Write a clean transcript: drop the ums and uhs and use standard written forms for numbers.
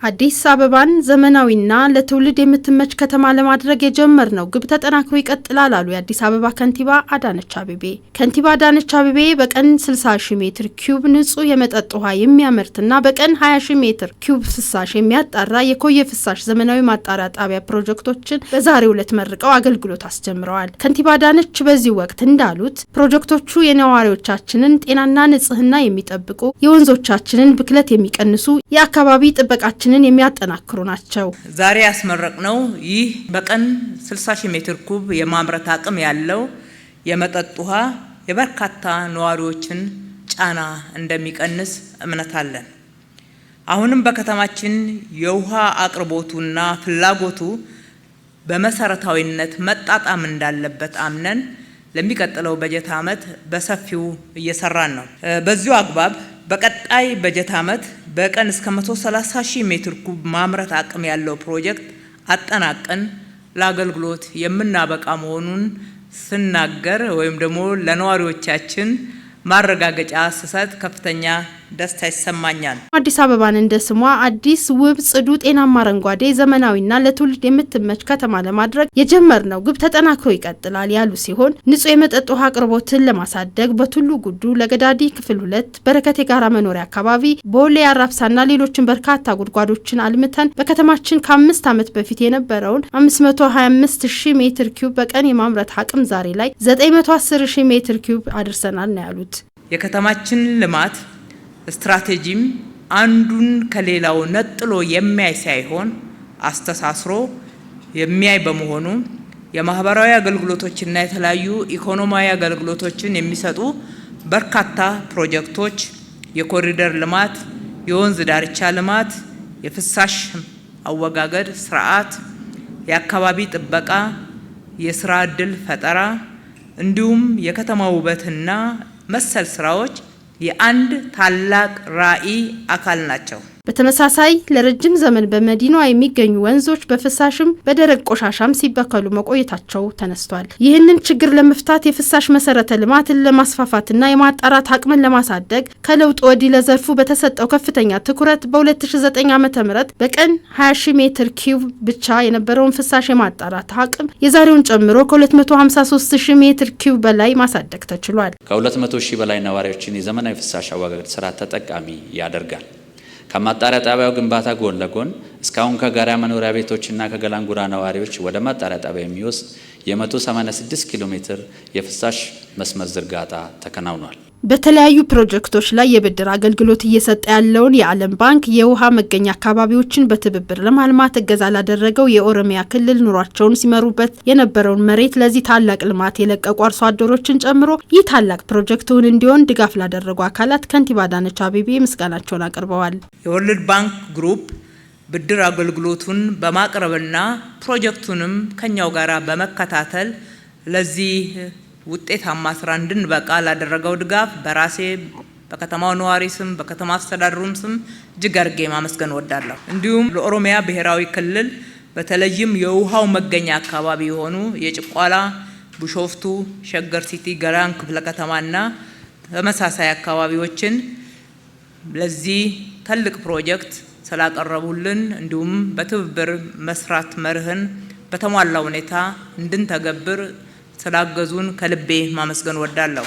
አዲስ አበባን ዘመናዊና ለትውልድ የምትመች ከተማ ለማድረግ የጀመርነው ግብ ተጠናክሮ ይቀጥላል አሉ የአዲስ አበባ ከንቲባ አዳነች አቤቤ። ከንቲባ አዳነች አቤቤ በቀን 60,000 ሜትር ኪዩብ ንጹህ የመጠጥ ውሃ የሚያመርትና በቀን 20,000 ሜትር ኪዩብ ፍሳሽ የሚያጣራ የኮየ ፍሳሽ ዘመናዊ ማጣሪያ ጣቢያ ፕሮጀክቶችን በዛሬው ዕለት መርቀው አገልግሎት አስጀምረዋል። ከንቲባ አዳነች በዚህ ወቅት እንዳሉት ፕሮጀክቶቹ የነዋሪዎቻችንን ጤናና ንጽህና የሚጠብቁ፣ የወንዞቻችንን ብክለት የሚቀንሱ፣ የአካባቢ ጥበቃችንን የሚያጠናክሩ ናቸው። ዛሬ ያስመረቅነው ይህ በቀን 60,000 ሜትር ኩብ የማምረት አቅም ያለው የመጠጥ ውሃ የበርካታ ነዋሪዎችን ጫና እንደሚቀንስ እምነት አለን። አሁንም በከተማችን የውሃ አቅርቦቱና ፍላጎቱ በመሰረታዊነት መጣጣም እንዳለበት አምነን ለሚቀጥለው በጀት ዓመት በሰፊው እየሰራን ነው። በዚሁ አግባብ በቀጣይ በጀት ዓመት በቀን እስከ 130,000 ሜትር ኩብ ማምረት አቅም ያለው ፕሮጀክት አጠናቀን ለአገልግሎት የምናበቃ መሆኑን ስናገር ወይም ደግሞ ለነዋሪዎቻችን ማረጋገጫ ስሰጥ ከፍተኛ ደስታ ይሰማኛል። አዲስ አበባን እንደ ስሟ አዲስ፣ ውብ፣ ጽዱ፣ ጤናማ፣ አረንጓዴ፣ ዘመናዊና ለትውልድ የምትመች ከተማ ለማድረግ የጀመርነው ግብ ተጠናክሮ ይቀጥላል ያሉ ሲሆን ንጹህ የመጠጥ ውሃ አቅርቦትን ለማሳደግ በቱሉ ጉዱ፣ ለገዳዲ ክፍል 2፣ በረከት የጋራ መኖሪያ አካባቢ፣ ቦሌ አራብሳና ሌሎችን በርካታ ጉድጓዶችን አልምተን በከተማችን ከ5 ዓመት በፊት የነበረውን 525,000 ሜትር ኪዩብ በቀን የማምረት አቅም ዛሬ ላይ 910,000 ሜትር ኪዩብ አድርሰናል ነው ያሉት። የከተማችን ልማት ስትራቴጂም አንዱን ከሌላው ነጥሎ የሚያይ ሳይሆን አስተሳስሮ የሚያይ በመሆኑ የማህበራዊ አገልግሎቶችና የተለያዩ ኢኮኖሚያዊ አገልግሎቶችን የሚሰጡ በርካታ ፕሮጀክቶች፣ የኮሪደር ልማት፣ የወንዝ ዳርቻ ልማት፣ የፍሳሽ አወጋገድ ስርዓት፣ የአካባቢ ጥበቃ፣ የስራ ዕድል ፈጠራ እንዲሁም የከተማ ውበትና መሰል ስራዎች የአንድ ታላቅ ራዕይ አካል ናቸው። በተመሳሳይ ለረጅም ዘመን በመዲናዋ የሚገኙ ወንዞች በፍሳሽም በደረቅ ቆሻሻም ሲበከሉ መቆየታቸው ተነስቷል። ይህንን ችግር ለመፍታት የፍሳሽ መሰረተ ልማትን ለማስፋፋትና የማጣራት አቅምን ለማሳደግ ከለውጥ ወዲህ ለዘርፉ በተሰጠው ከፍተኛ ትኩረት በ2009 ዓ.ም በቀን 20,000 ሜትር ኪዩብ ብቻ የነበረውን ፍሳሽ የማጣራት አቅም የዛሬውን ጨምሮ ከ253,000 ሜትር ኪዩብ በላይ ማሳደግ ተችሏል። ከ200,000 በላይ ነዋሪዎችን የዘመናዊ ፍሳሽ አወጋገድ ስራ ተጠቃሚ ያደርጋል። ከማጣሪያ ጣቢያው ግንባታ ጎን ለጎን እስካሁን ከጋራ መኖሪያ ቤቶችና ከገላንጉራ ነዋሪዎች ወደ ማጣሪያ ጣቢያ የሚወስድ የ186 ኪሎ ሜትር የፍሳሽ መስመር ዝርጋታ ተከናውኗል። በተለያዩ ፕሮጀክቶች ላይ የብድር አገልግሎት እየሰጠ ያለውን የዓለም ባንክ የውሃ መገኛ አካባቢዎችን በትብብር ለማልማት እገዛ ላደረገው የኦሮሚያ ክልል ኑሯቸውን ሲመሩበት የነበረውን መሬት ለዚህ ታላቅ ልማት የለቀቁ አርሶ አደሮችን ጨምሮ ይህ ታላቅ ፕሮጀክቱን እንዲሆን ድጋፍ ላደረጉ አካላት ከንቲባ አዳነች አቤቤ ምስጋናቸውን አቅርበዋል። የወርልድ ባንክ ግሩፕ ብድር አገልግሎቱን በማቅረብና ፕሮጀክቱንም ከኛው ጋራ በመከታተል ለዚህ ውጤታማ ስራ እንድንበቃ ላደረገው ድጋፍ በራሴ በከተማው ነዋሪ ስም በከተማ አስተዳደሩም ስም እጅግ አድርጌ ማመስገን እወዳለሁ። እንዲሁም ለኦሮሚያ ብሔራዊ ክልል በተለይም የውሃው መገኛ አካባቢ የሆኑ የጭቋላ፣ ቢሾፍቱ፣ ሸገር ሲቲ፣ ገላን ክፍለ ከተማና ተመሳሳይ አካባቢዎችን ለዚህ ትልቅ ፕሮጀክት ስላቀረቡልን እንዲሁም በትብብር መስራት መርህን በተሟላ ሁኔታ እንድንተገብር ስላገዙን ከልቤ ማመስገን እወዳለሁ።